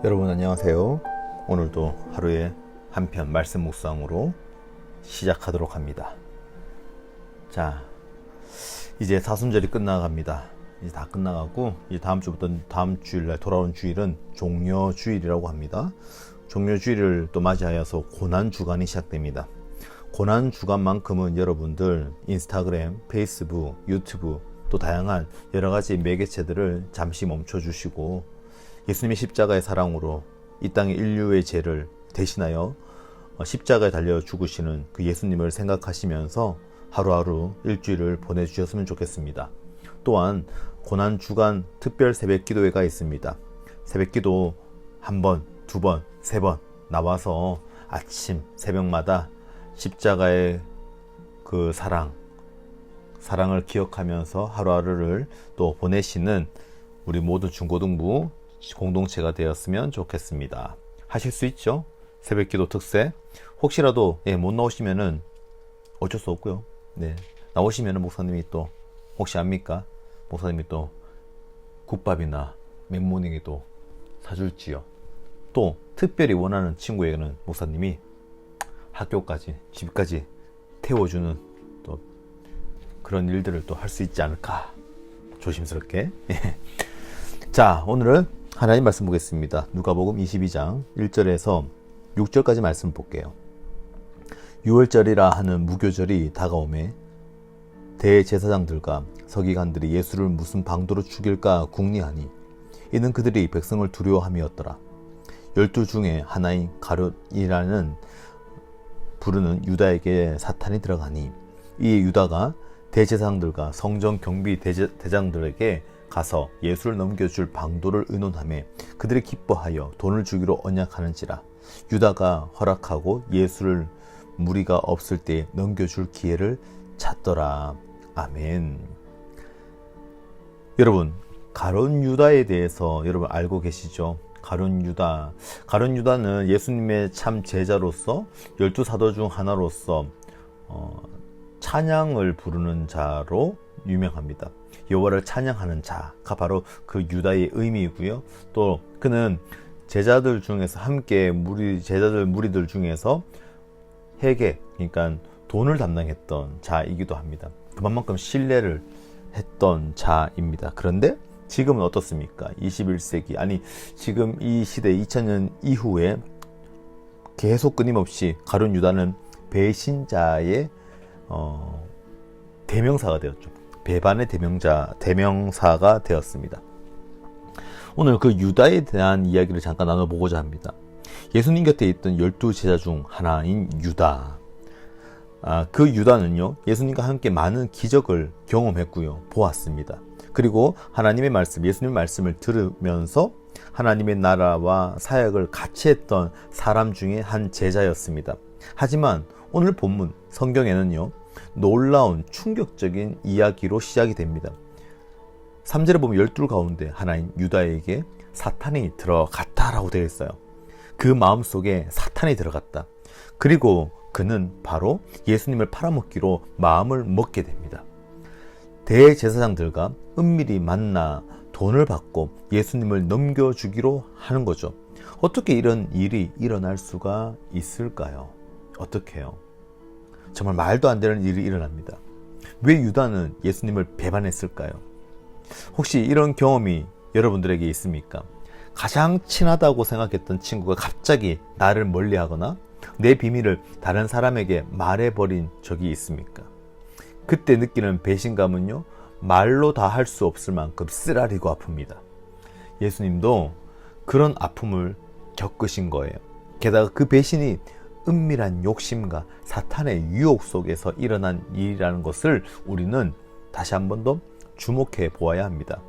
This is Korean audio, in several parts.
여러분 안녕하세요. 오늘도 하루에 한 편 말씀 묵상으로 시작하도록 합니다. 자, 이제 사순절이 끝나갑니다. 이제 다 끝나가고 이제 다음 주부터 다음 주일날 돌아오는 주일은 종려주일이라고 합니다. 종려주일을 또 맞이하여서 고난주간이 시작됩니다. 고난주간만큼은 여러분들 인스타그램, 페이스북, 유튜브 또 다양한 여러가지 매개체들을 잠시 멈춰주시고 예수님의 십자가의 사랑으로 이 땅의 인류의 죄를 대신하여 십자가에 달려 죽으시는 그 예수님을 생각하시면서 하루하루 일주일을 보내주셨으면 좋겠습니다. 또한 고난주간 특별 새벽기도회가 있습니다. 새벽기도 한 번, 두 번, 세 번 나와서 아침 새벽마다 십자가의 그 사랑을 기억하면서 하루하루를 또 보내시는 우리 모든 중고등부 공동체가 되었으면 좋겠습니다. 하실 수 있죠? 새벽기도 특세. 혹시라도 못 나오시면은 어쩔 수 없고요. 나오시면은 목사님이 또 혹시 압니까? 목사님이 또 국밥이나 맥모닝이 또 사줄지요. 또 특별히 원하는 친구에게는 목사님이 학교까지 집까지 태워주는 또 그런 일들을 또 할 수 있지 않을까 조심스럽게. 자, 오늘은 하나님 말씀 보겠습니다. 누가복음 22장 1절에서 6절까지 말씀 볼게요. 6월절이라 하는 무교절이 다가오매 대제사장들과 서기관들이 예수를 무슨 방도로 죽일까 궁리하니 이는 그들이 백성을 두려워함이었더라. 12 중에 하나인 가룟이라는 부르는 유다에게 사탄이 들어가니 이 유다가 대제사장들과 성전 경비 대장들에게 가서 예수를 넘겨줄 방도를 의논하며 그들이 기뻐하여 돈을 주기로 언약하는지라. 유다가 허락하고 예수를 무리가 없을 때 넘겨줄 기회를 찾더라. 아멘. 여러분, 가룟 유다에 대해서 여러분 알고 계시죠? 가룟 유다는 예수님의 참 제자로서 12사도 중 하나로서 찬양을 부르는 자로 유명합니다. 여호와를 찬양하는 자가 바로 그 유다의 의미이고요. 또 그는 제자들 중에서 함께 무리들 중에서 회계, 그러니까 돈을 담당했던 자이기도 합니다. 그만큼 신뢰를 했던 자입니다. 그런데 지금은 어떻습니까? 21세기, 아니 지금 이 시대 2000년 이후에 계속 끊임없이 가룟 유다는 배신자의 대명사가 되었죠. 배반의 대명사가 되었습니다. 오늘 그 유다에 대한 이야기를 잠깐 나눠보고자 합니다. 예수님 곁에 있던 12제자 중 하나인 유다. 그 유다는요, 예수님과 함께 많은 기적을 경험했고요, 보았습니다. 그리고 하나님의 말씀, 예수님의 말씀을 들으면서 하나님의 나라와 사역을 같이 했던 사람 중에 한 제자였습니다. 하지만 오늘 본문 성경에는요, 놀라운 충격적인 이야기로 시작이 됩니다. 3절에 보면 12 가운데 하나인 유다에게 사탄이 들어갔다라고 되어 있어요. 그 마음속에 사탄이 들어갔다. 그리고 그는 바로 예수님을 팔아먹기로 마음을 먹게 됩니다. 대제사장들과 은밀히 만나 돈을 받고 예수님을 넘겨주기로 하는 거죠. 어떻게 이런 일이 일어날 수가 있을까요? 어떻게요? 정말 말도 안 되는 일이 일어납니다. 왜 유다는 예수님을 배반했을까요? 혹시 이런 경험이 여러분들에게 있습니까? 가장 친하다고 생각했던 친구가 갑자기 나를 멀리하거나 내 비밀을 다른 사람에게 말해버린 적이 있습니까? 그때 느끼는 배신감은요, 말로 다 할 수 없을 만큼 쓰라리고 아픕니다. 예수님도 그런 아픔을 겪으신 거예요. 게다가 그 배신이 은밀한 욕심과 사탄의 유혹 속에서 일어난 일이라는 것을 우리는 다시 한 번 더 주목해 보아야 합니다.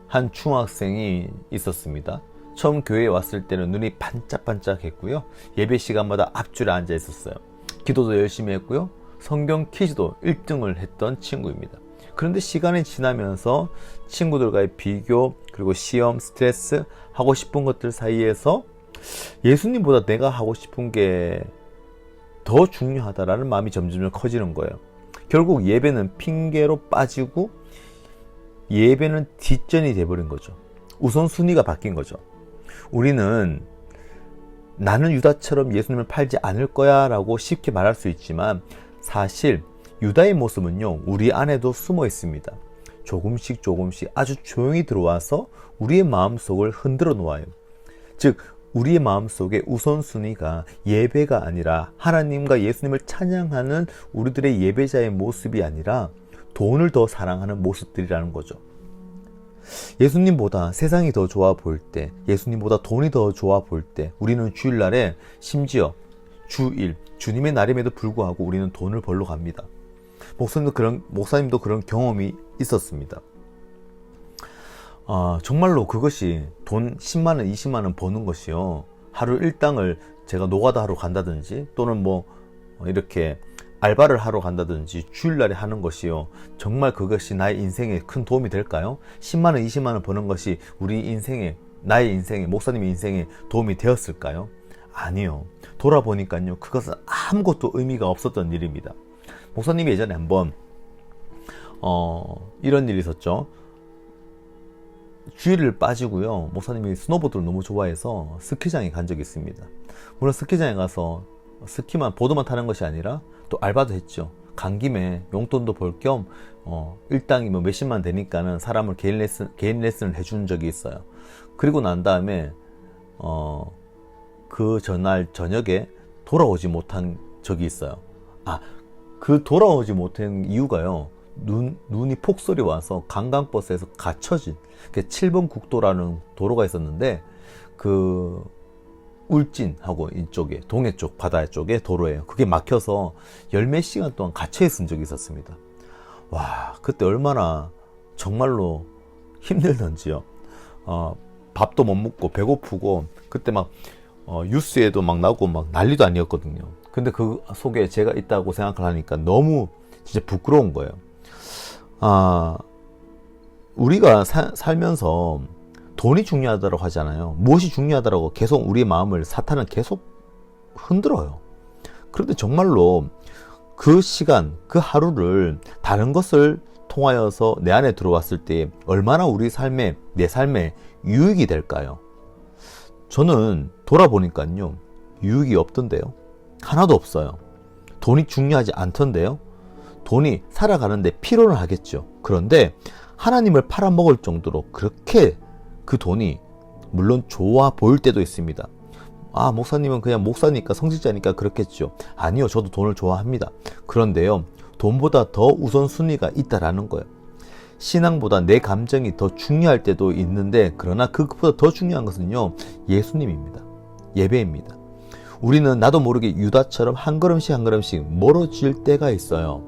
한 중학생이 있었습니다. 처음 교회에 왔을 때는 눈이 반짝반짝 했고요. 예배 시간마다 앞줄에 앉아 있었어요. 기도도 열심히 했고요. 성경 퀴즈도 1등을 했던 친구입니다. 그런데 시간이 지나면서 친구들과의 비교, 그리고 시험, 스트레스, 하고 싶은 것들 사이에서 예수님보다 내가 하고 싶은 게 더 중요하다라는 마음이 점점 커지는 거예요. 결국 예배는 핑계로 빠지고 예배는 뒷전이 돼버린 거죠. 우선순위가 바뀐 거죠. 우리는 나는 유다처럼 예수님을 팔지 않을 거야 라고 쉽게 말할 수 있지만 사실 유다의 모습은요, 우리 안에도 숨어 있습니다. 조금씩 아주 조용히 들어와서 우리의 마음속을 흔들어 놓아요. 즉 우리의 마음속에 우선순위가 예배가 아니라 하나님과 예수님을 찬양하는 우리들의 예배자의 모습이 아니라 돈을 더 사랑하는 모습들이라는 거죠. 예수님보다 세상이 더 좋아 보일 때, 예수님보다 돈이 더 좋아 보일 때 우리는 주일날에, 심지어 주일, 주님의 날임에도 불구하고 우리는 돈을 벌러 갑니다. 목사님도 그런 경험이 있었습니다. 정말로 그것이 돈 10만원, 20만원 버는 것이요, 하루 일당을 제가 노가다 하러 간다든지 또는 뭐 이렇게 알바를 하러 간다든지 주일날에 하는 것이요, 정말 그것이 나의 인생에 큰 도움이 될까요? 10만원, 20만원 버는 것이 우리 인생에, 나의 인생에, 목사님의 인생에 도움이 되었을까요? 아니요. 돌아보니까요, 그것은 아무것도 의미가 없었던 일입니다. 목사님이 예전에 한번 이런 일이 있었죠. 주일을 빠지고요, 목사님이 스노보드를 너무 좋아해서 스키장에 간 적이 있습니다. 물론 스키장에 가서 스키만, 보드만 타는 것이 아니라 또 알바도 했죠. 간 김에 용돈도 벌 겸 일당이 뭐 몇십만 되니까는 사람을 개인 레슨을 해준 적이 있어요. 그리고 난 다음에 그 전날 저녁에 돌아오지 못한 적이 있어요. 그 돌아오지 못한 이유가요, 눈이 폭설이 와서 관광버스에서 갇혀진 7번 국도라는 도로가 있었는데, 그 울진하고 이쪽에 동해 쪽 바다 쪽에 도로예요. 그게 막혀서 열몇 시간 동안 갇혀 있은 적이 있었습니다. 와, 그때 얼마나 정말로 힘들던지요. 밥도 못 먹고 배고프고, 그때 막 뉴스에도 막 나오고 막 난리도 아니었거든요. 근데 그 속에 제가 있다고 생각을 하니까 너무 진짜 부끄러운 거예요. 우리가 살면서 돈이 중요하다고 하잖아요. 무엇이 중요하다고 계속 우리의 마음을 사탄은 계속 흔들어요. 그런데 정말로 그 시간, 그 하루를 다른 것을 통하여서 내 안에 들어왔을 때 얼마나 우리 삶에, 내 삶에 유익이 될까요? 저는 돌아보니까요, 유익이 없던데요. 하나도 없어요. 돈이 중요하지 않던데요. 돈이 살아가는데 필요는 하겠죠. 그런데 하나님을 팔아먹을 정도로 그렇게 그 돈이 물론 좋아 보일 때도 있습니다. 목사님은 그냥 목사니까, 성직자니까 그렇겠죠. 아니요, 저도 돈을 좋아합니다. 그런데요, 돈보다 더 우선순위가 있다라는 거예요. 신앙보다 내 감정이 더 중요할 때도 있는데, 그러나 그것보다 더 중요한 것은요, 예수님입니다. 예배입니다. 우리는 나도 모르게 유다처럼 한 걸음씩 한 걸음씩 멀어질 때가 있어요.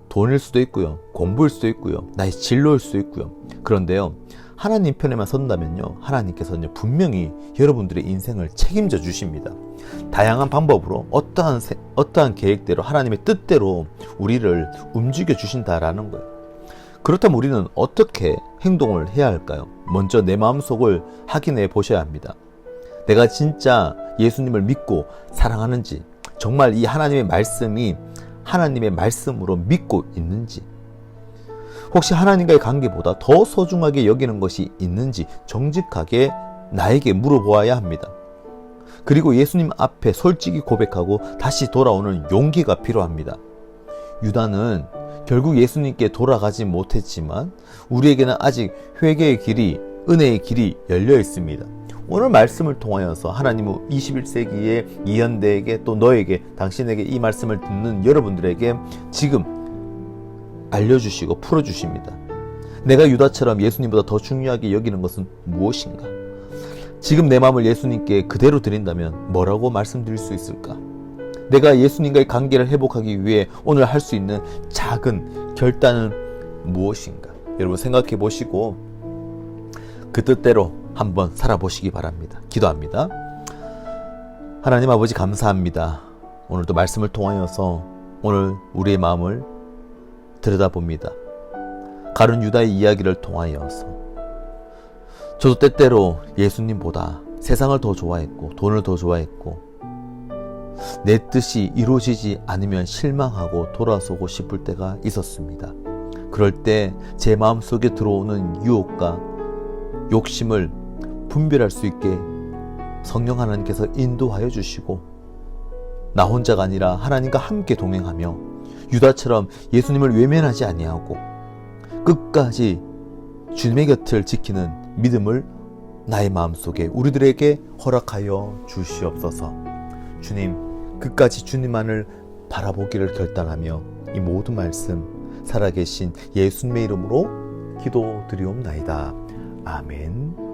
돈일 수도 있고요, 공부일 수도 있고요, 나의 진로일 수도 있고요. 그런데요, 하나님 편에만 선다면요, 하나님께서는 분명히 여러분들의 인생을 책임져 주십니다. 다양한 방법으로 어떠한 계획대로, 하나님의 뜻대로 우리를 움직여 주신다라는 거예요. 그렇다면 우리는 어떻게 행동을 해야 할까요? 먼저 내 마음속을 확인해 보셔야 합니다. 내가 진짜 예수님을 믿고 사랑하는지, 정말 이 하나님의 말씀이 하나님의 말씀으로 믿고 있는지, 혹시 하나님과의 관계보다 더 소중하게 여기는 것이 있는지 정직하게 나에게 물어보아야 합니다. 그리고 예수님 앞에 솔직히 고백하고 다시 돌아오는 용기가 필요합니다. 유다는 결국 예수님께 돌아가지 못했지만 우리에게는 아직 회개의 길이, 은혜의 길이 열려 있습니다. 오늘 말씀을 통하여서 하나님은 21세기의 이현대에게, 또 너에게, 당신에게 이 말씀을 듣는 여러분들에게 지금 알려주시고 풀어주십니다. 내가 유다처럼 예수님보다 더 중요하게 여기는 것은 무엇인가? 지금 내 마음을 예수님께 그대로 드린다면 뭐라고 말씀드릴 수 있을까? 내가 예수님과의 관계를 회복하기 위해 오늘 할 수 있는 작은 결단은 무엇인가? 여러분 생각해 보시고 그 뜻대로 한번 살아보시기 바랍니다. 기도합니다. 하나님 아버지, 감사합니다. 오늘도 말씀을 통하여서 오늘 우리의 마음을 들여다봅니다. 가룟 유다의 이야기를 통하여서 저도 때때로 예수님보다 세상을 더 좋아했고 돈을 더 좋아했고 내 뜻이 이루어지지 않으면 실망하고 돌아서고 싶을 때가 있었습니다. 그럴 때 제 마음속에 들어오는 유혹과 욕심을 분별할 수 있게 성령 하나님께서 인도하여 주시고, 나 혼자가 아니라 하나님과 함께 동행하며 유다처럼 예수님을 외면하지 아니하고 끝까지 주님의 곁을 지키는 믿음을 나의 마음속에 우리들에게 허락하여 주시옵소서. 주님, 끝까지 주님만을 바라보기를 결단하며 이 모든 말씀 살아계신 예수님의 이름으로 기도드리옵나이다. 아멘.